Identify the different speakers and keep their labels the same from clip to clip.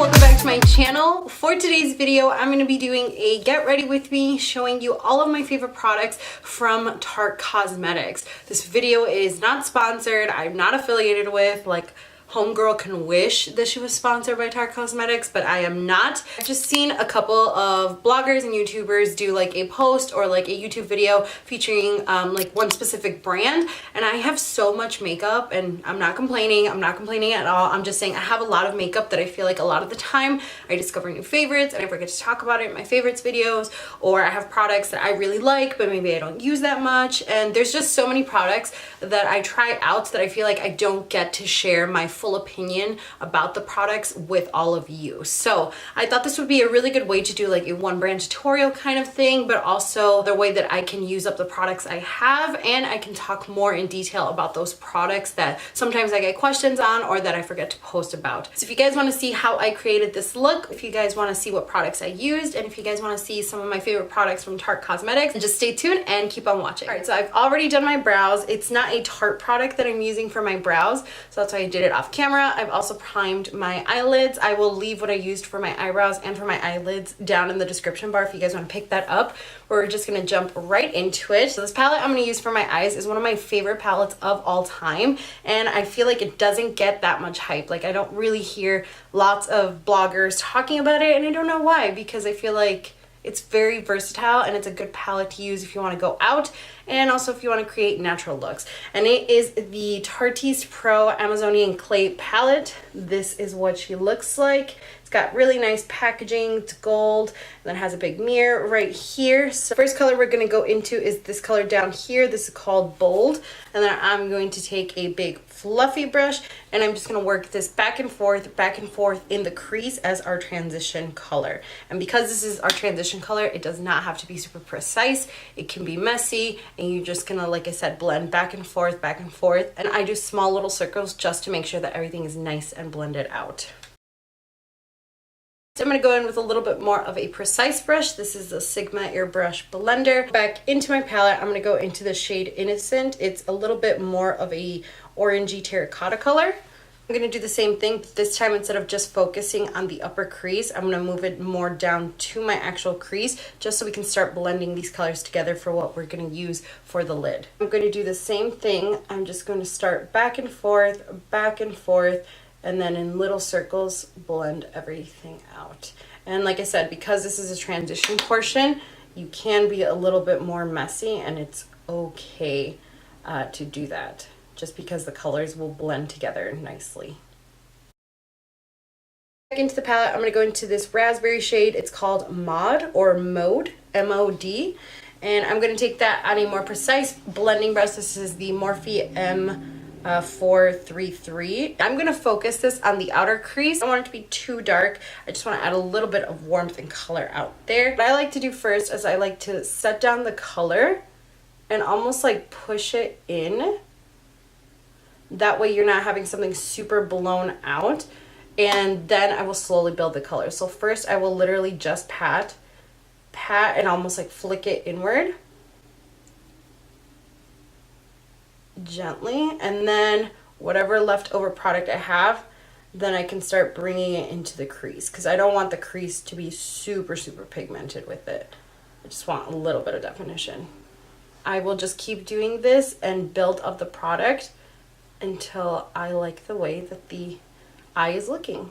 Speaker 1: welcome back to my channel. For today's video, I'm going to be doing a get ready with me, showing you all of my favorite products from Tarte Cosmetics. This video is not sponsored. I'm not affiliated with, like, homegirl can wish that she was sponsored by Tarte Cosmetics, but I am not. I've just seen a couple of bloggers and YouTubers do like a post or like a YouTube video featuring like one specific brand, and I have so much makeup, and I'm not complaining. I'm not complaining at all. I'm just saying I have a lot of makeup that I feel like a lot of the time I discover new favorites and I forget to talk about it in my favorites videos, or I have products that I really like but maybe I don't use that much, and there's just so many products that I try out that I feel like I don't get to share my full opinion about the products with all of you. So I thought this would be a really good way to do like a one brand tutorial kind of thing, but also the way that I can use up the products I have, and I can talk more in detail about those products that sometimes I get questions on or that I forget to post about. So if you guys want to see how I created this look, if you guys want to see what products I used, and if you guys want to see some of my favorite products from Tarte Cosmetics, just stay tuned and keep on watching. All right, so I've already done my brows. It's not a Tarte product that I'm using for my brows, so that's why I did it off camera. I've also primed my eyelids. I will leave what I used for my eyebrows and for my eyelids down in the description bar if you guys want to pick that up. We're just going to jump right into it. So this palette I'm going to use for my eyes is one of my favorite palettes of all time, and I feel like it doesn't get that much hype. Like, I don't really hear lots of bloggers talking about it, and I don't know why, because I feel like it's very versatile and it's a good palette to use if you want to go out and also if you want to create natural looks. And it is the Tarte Pro Amazonian Clay palette. This is what she looks like. It's got really nice packaging. It's gold, and then has a big mirror right here. So first color we're going to go into is this color down here. This is called Bold. And then I'm going to take a big fluffy brush, and I'm just going to work this back and forth in the crease as our transition color. And because this is our transition color, it does not have to be super precise. It can be messy, and you're just gonna, like I said, blend back and forth, and I do small little circles just to make sure that everything is nice and blended out. So I'm going to go in with a little bit more of a precise brush. This is the Sigma Airbrush Blender. Back into my palette, I'm going to go into the shade Innocent. It's a little bit more of a orangey terracotta color. I'm going to do the same thing, but this time instead of just focusing on the upper crease, I'm going to move it more down to my actual crease just so we can start blending these colors together for what we're going to use for the lid. I'm going to do the same thing. I'm just going to start back and forth, and then in little circles blend everything out. And like I said, because this is a transition portion, you can be a little bit more messy, and it's okay to do that, just because the colors will blend together nicely. Back into the palette, I'm going to go into this raspberry shade. It's called Mod or Mode, M-O-D. And I'm going to take that on a more precise blending brush. This is the Morphe M433. I'm going to focus this on the outer crease. I don't want it to be too dark. I just want to add a little bit of warmth and color out there. What I like to do first is I like to set down the color and almost like push it in. That way you're not having something super blown out, and then I will slowly build the color. So first I will literally just pat and almost like flick it inward gently, and then whatever leftover product I have, then I can start bringing it into the crease, because I don't want the crease to be super pigmented with it. I just want a little bit of definition. I will just keep doing this and build up the product until I like the way that the eye is looking.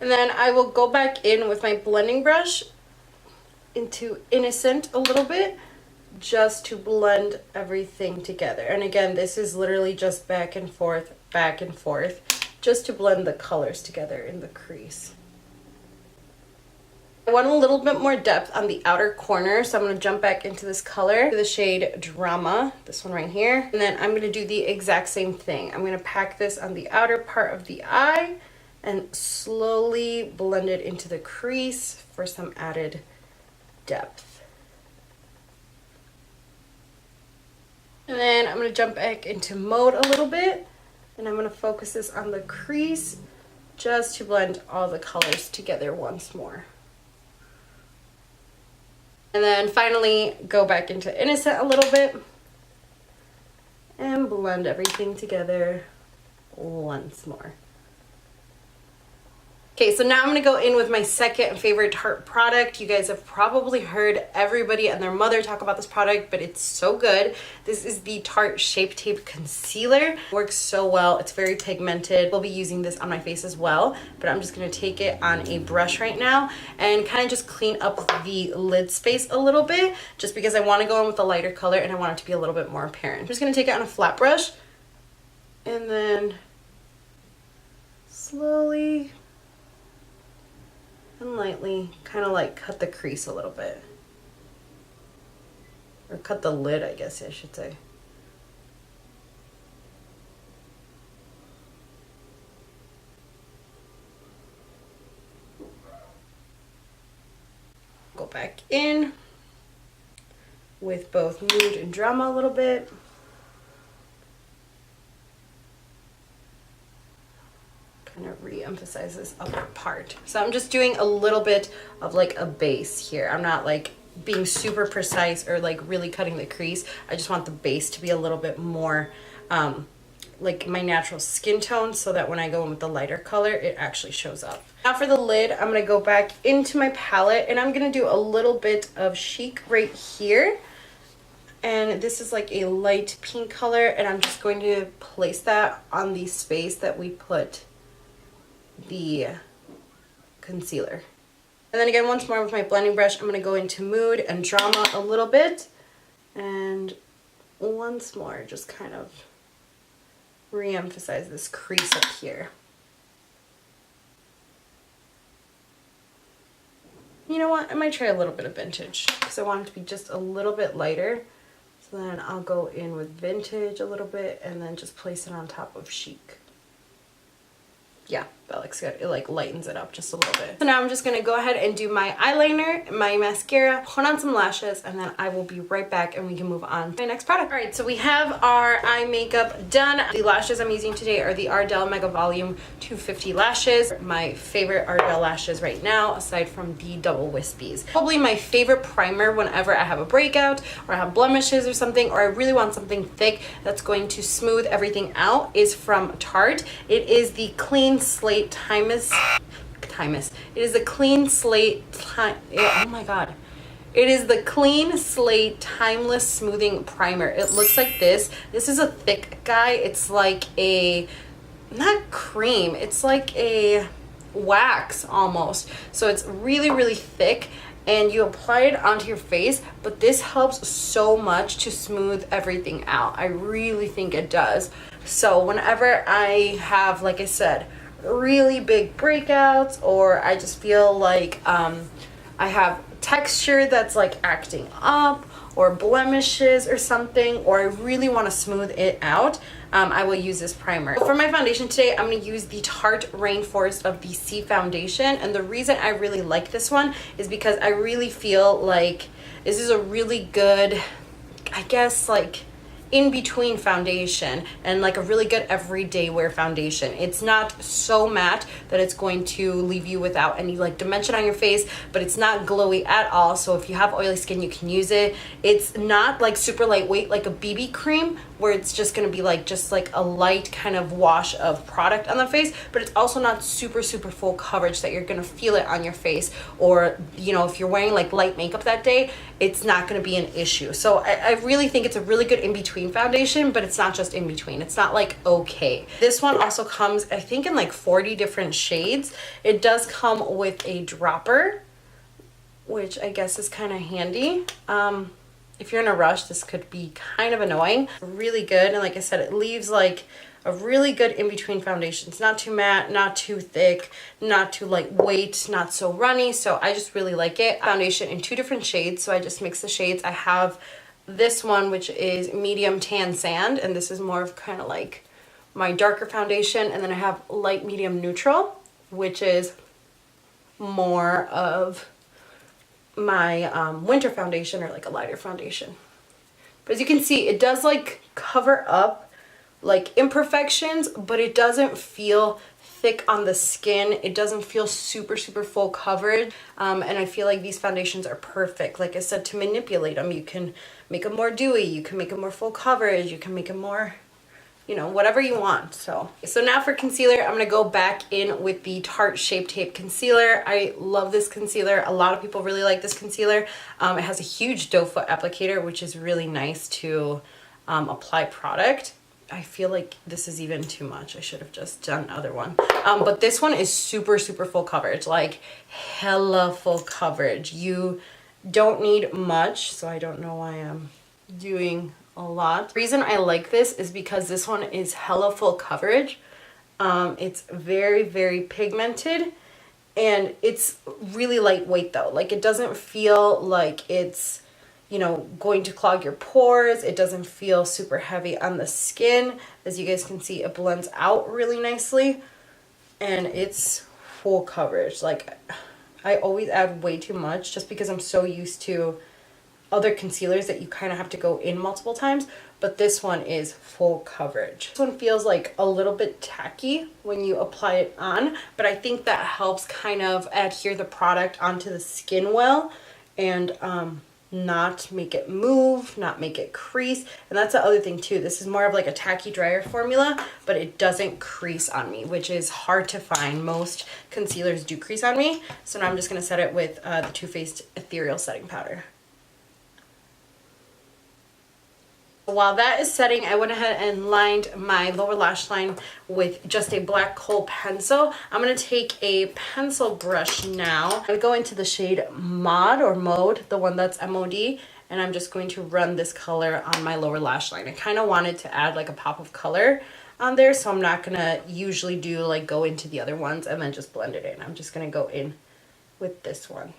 Speaker 1: And then I will go back in with my blending brush into Innocent a little bit, just to blend everything together. And again, this is literally just back and forth, just to blend the colors together in the crease. I want a little bit more depth on the outer corner, so I'm going to jump back into this color, the shade Drama, this one right here, and then I'm going to do the exact same thing. I'm going to pack this on the outer part of the eye and slowly blend it into the crease for some added depth. And then I'm going to jump back into Mode a little bit, and I'm going to focus this on the crease just to blend all the colors together once more. And then finally go back into Innocent a little bit and blend everything together once more. Okay, so now I'm gonna go in with my second favorite Tarte product. You guys have probably heard everybody and their mother talk about this product, but it's so good. This is the Tarte Shape Tape Concealer. Works so well, it's very pigmented. We'll be using this on my face as well, but I'm just gonna take it on a brush right now and kind of just clean up the lid space a little bit, just because I wanna go in with a lighter color and I want it to be a little bit more apparent. I'm just gonna take it on a flat brush and then slowly and lightly kind of like cut the crease a little bit. Or cut the lid, I guess I should say. Go back in with both Mood and Drama a little bit. Kind of re-emphasize this upper part. So I'm just doing a little bit of like a base here. I'm not like being super precise or like really cutting the crease. I just want the base to be a little bit more like my natural skin tone, so that when I go in with the lighter color, it actually shows up. Now for the lid, I'm gonna go back into my palette and I'm gonna do a little bit of Chic right here. And this is like a light pink color, and I'm just going to place that on the space that we put the concealer. And then again, once more with my blending brush, I'm going to go into Mood and Drama a little bit, and once more just kind of re-emphasize this crease up here. You know what, I might try a little bit of Vintage because I want it to be just a little bit lighter. So then I'll go in with Vintage a little bit and then just place it on top of Chic. Yeah, that looks good. It like lightens it up just a little bit. So now I'm just gonna go ahead and do my eyeliner, my mascara, put on some lashes, and then I will be right back and we can move on to my next product. All right, so we have our eye makeup done. The lashes I'm using today are the Ardell Mega Volume 250 lashes. My favorite Ardell lashes right now, aside from the Double Wispies. Probably my favorite primer whenever I have a breakout or I have blemishes or something, or I really want something thick that's going to smooth everything out, is from Tarte. It is the Clean Slate Timeless. It is the Clean Slate oh my god. It is the Clean Slate Timeless Smoothing Primer. It looks like this. This is a thick guy. It's like a, not cream, it's like a wax almost. So it's really, really thick, and you apply it onto your face, but this helps so much to smooth everything out. I really think it does. So whenever I have, like I said, really big breakouts, or I just feel like I have texture that's like acting up, or blemishes or something, or I really want to smooth it out, I will use this primer. For my foundation today, I'm going to use the Tarte Rainforest of BC foundation, and the reason I really like this one is because I really feel like this is a really good, I guess, like in between foundation, and like a really good everyday wear foundation. It's not so matte that it's going to leave you without any like dimension on your face, but it's not glowy at all. So if you have oily skin, you can use it. It's not like super lightweight like a BB cream, where it's just gonna be like just like a light kind of wash of product on the face, but it's also not super full coverage that you're gonna feel it on your face, or you know, if you're wearing like light makeup that day, it's not gonna be an issue. So I really think it's a really good in-between foundation, but it's not just in between. It's not like okay. This one also comes, I think, in like 40 different shades. It does come with a dropper, which I guess is kind of handy. If you're in a rush, this could be kind of annoying. Really good, and like I said, it leaves like a really good in-between foundation. It's not too matte, not too thick, not too lightweight, not so runny, so I just really like it. Foundation in 2 different shades, so I just mix the shades. I have this one, which is medium tan sand, and this is more of kind of like my darker foundation, and then I have light medium neutral, which is more of my winter foundation, or like a lighter foundation. But as you can see, it does like cover up like imperfections, but it doesn't feel thick on the skin. It doesn't feel super full coverage, and I feel like these foundations are perfect, like I said, to manipulate them. You can make them more dewy, you can make them more full coverage, you can make them more, you know, whatever you want. So now for concealer, I'm gonna go back in with the Tarte Shape Tape Concealer. I love this concealer. A lot of people really like this concealer. It has a huge doe foot applicator, which is really nice to apply product. I feel like this is even too much. I should have just done another one. But this one is super full coverage, like hella full coverage. You don't need much, so I don't know why I'm doing a lot. The reason I like this is because this one is hella full coverage. It's very pigmented, and it's really lightweight though. Like, it doesn't feel like it's, you know, going to clog your pores. It doesn't feel super heavy on the skin. As you guys can see, it blends out really nicely, and it's full coverage. Like, I always add way too much just because I'm so used to other concealers that you kind of have to go in multiple times, but this one is full coverage. This one feels like a little bit tacky when you apply it on, but I think that helps kind of adhere the product onto the skin well, and not make it move, not make it crease. And that's the other thing too. This is more of like a tacky dryer formula, but it doesn't crease on me, which is hard to find. Most concealers do crease on me. So now I'm just gonna set it with the Too Faced Ethereal Setting Powder. While that is setting, I went ahead and lined my lower lash line with just a black kohl pencil. I'm going to take a pencil brush now. I'm going to go into the shade Mode, the one that's MOD, and I'm just going to run this color on my lower lash line. I kind of wanted to add like a pop of color on there, so I'm not going to usually do like go into the other ones and then just blend it in. I'm just going to go in with this one.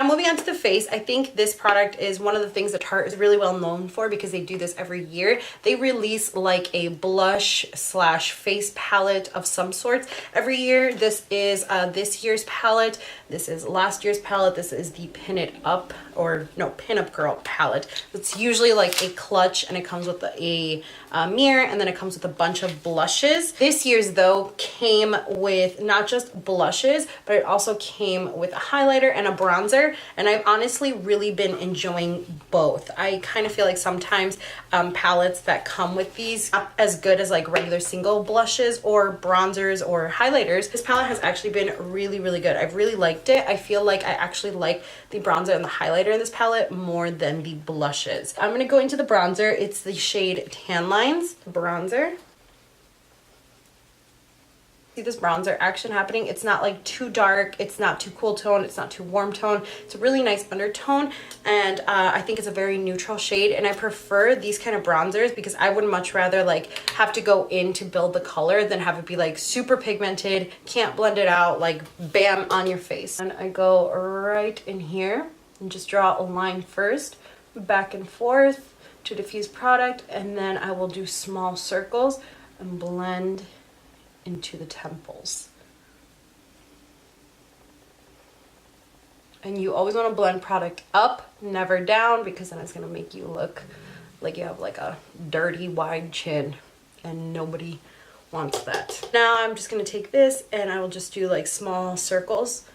Speaker 1: I'm moving on to the face. I think this product is one of the things that Tarte is really well known for because they do this every year. They release like a blush slash face palette of some sorts every year. This is this year's palette. This is last year's palette. This is the Pin Up Girl palette. It's usually like a clutch, and it comes with a mirror, and then it comes with a bunch of blushes. This year's though came with not just blushes, but it also came with a highlighter and a bronzer. And I've honestly really been enjoying both. I kind of feel like sometimes palettes that come with these not as good as like regular single blushes or bronzers or highlighters. This palette has actually been really good. I've really liked it. I feel like I actually like the bronzer and the highlighter in this palette more than the blushes. I'm going to go into the bronzer. It's the shade Tan Lines bronzer. See this bronzer action happening. It's not like too dark, it's not too cool tone, it's not too warm tone. It's a really nice undertone, and I think it's a very neutral shade, and I prefer these kind of bronzers because I would much rather like have to go in to build the color than have it be like super pigmented, can't blend it out, like bam on your face. And I go right in here and just draw a line first, back and forth to diffuse product, and then I will do small circles and blend into the temples. And you always want to blend product up, never down, because then it's going to make you look like you have like a dirty wide chin, and nobody wants that. Now I'm just going to take this and I will just do like small circles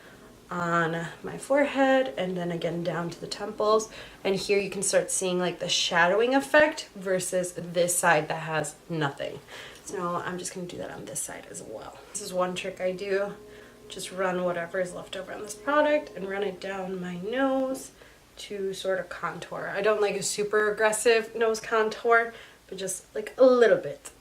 Speaker 1: on my forehead, and then again down to the temples. And here you can start seeing like the shadowing effect versus this side that has nothing. So I'm just going to do that on this side as well. This is one trick I do. Just run whatever is left over on this product and run it down my nose to sort of contour. I don't like a super aggressive nose contour, but just like a little bit.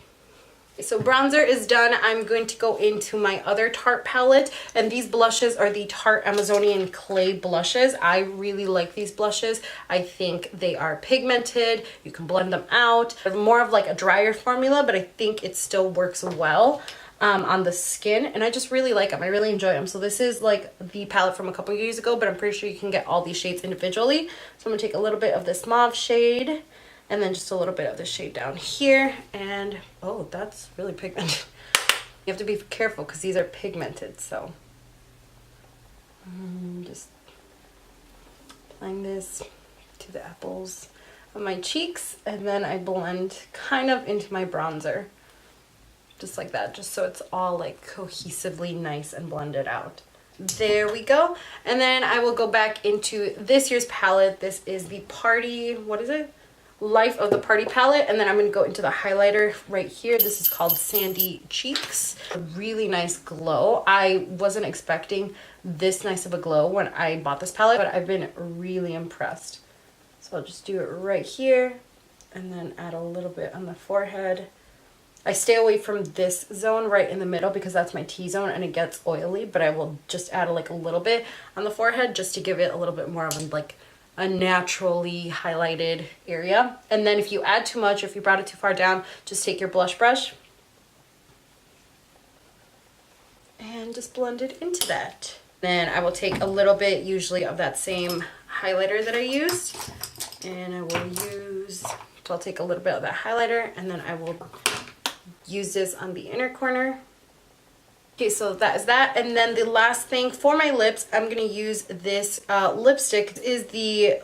Speaker 1: So bronzer is done. I'm going to go into my other Tarte palette, and these blushes are the Tarte Amazonian Clay blushes. I really like these blushes. I think they are pigmented. You can blend them out. They're more of like a drier formula, but I think it still works well on the skin, and I just really like them. I really enjoy them. So this is like the palette from a couple years ago, but I'm pretty sure you can get all these shades individually. So I'm gonna take a little bit of this mauve shade, and then just a little bit of the shade down here, and oh, that's really pigmented. You have to be careful because these are pigmented, so just applying this to the apples of my cheeks, and then I blend kind of into my bronzer, just like that, just so it's all like cohesively nice and blended out. There we go. And then I will go back into this year's palette. This is the Party, what is it? Life of the Party palette. And then I'm going to go into the highlighter right here. This is called Sandy Cheeks. A really nice glow. I wasn't expecting this nice of a glow when I bought this palette, but I've been really impressed. So I'll just do it right here and then add a little bit on the forehead. I stay away from this zone right in the middle because that's my T-zone and it gets oily, but I will just add like a little bit on the forehead just to give it a little bit more of a naturally highlighted area. And then if you add too much, or if you brought it too far down, just take your blush brush and just blend it into that. Then I will take a little bit usually of that same highlighter that I used, and I will use, so I'll take a little bit of that highlighter and then I will use this on the inner corner. Okay, so that is that. And then the last thing for my lips, I'm going to use this lipstick. This is the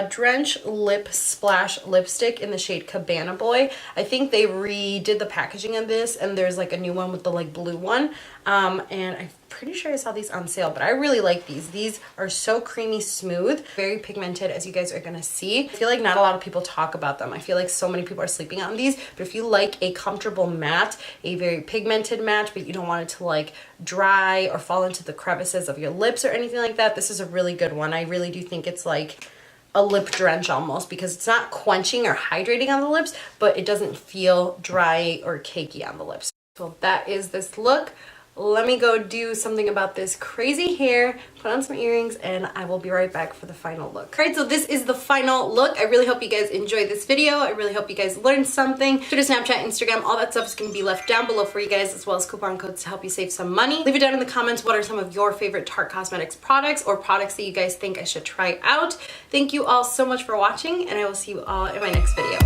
Speaker 1: Drench Lip Splash lipstick in the shade Cabana Boy. I think they redid the packaging of this and there's like a new one with the like blue one. And I'm pretty sure I saw these on sale, but I really like these. These are so creamy smooth, very pigmented, as you guys are gonna see. I feel like not a lot of people talk about them. I feel like so many people are sleeping on these, but if you like a comfortable matte, a very pigmented matte, but you don't want it to like dry or fall into the crevices of your lips or anything like that, this is a really good one. I really do think it's like a lip drench almost, because it's not quenching or hydrating on the lips, but it doesn't feel dry or cakey on the lips. So that is this look. Let me go do something about this crazy hair, put on some earrings, and I will be right back for the final look. All right, so this is the final look. I really hope you guys enjoyed this video. I really hope you guys learned something. Twitter, Snapchat, Instagram, all that stuff is going to be left down below for you guys, as well as coupon codes to help you save some money. Leave it down in the comments. What are some of your favorite Tarte Cosmetics products or products that you guys think I should try out? Thank you all so much for watching, and I will see you all in my next video.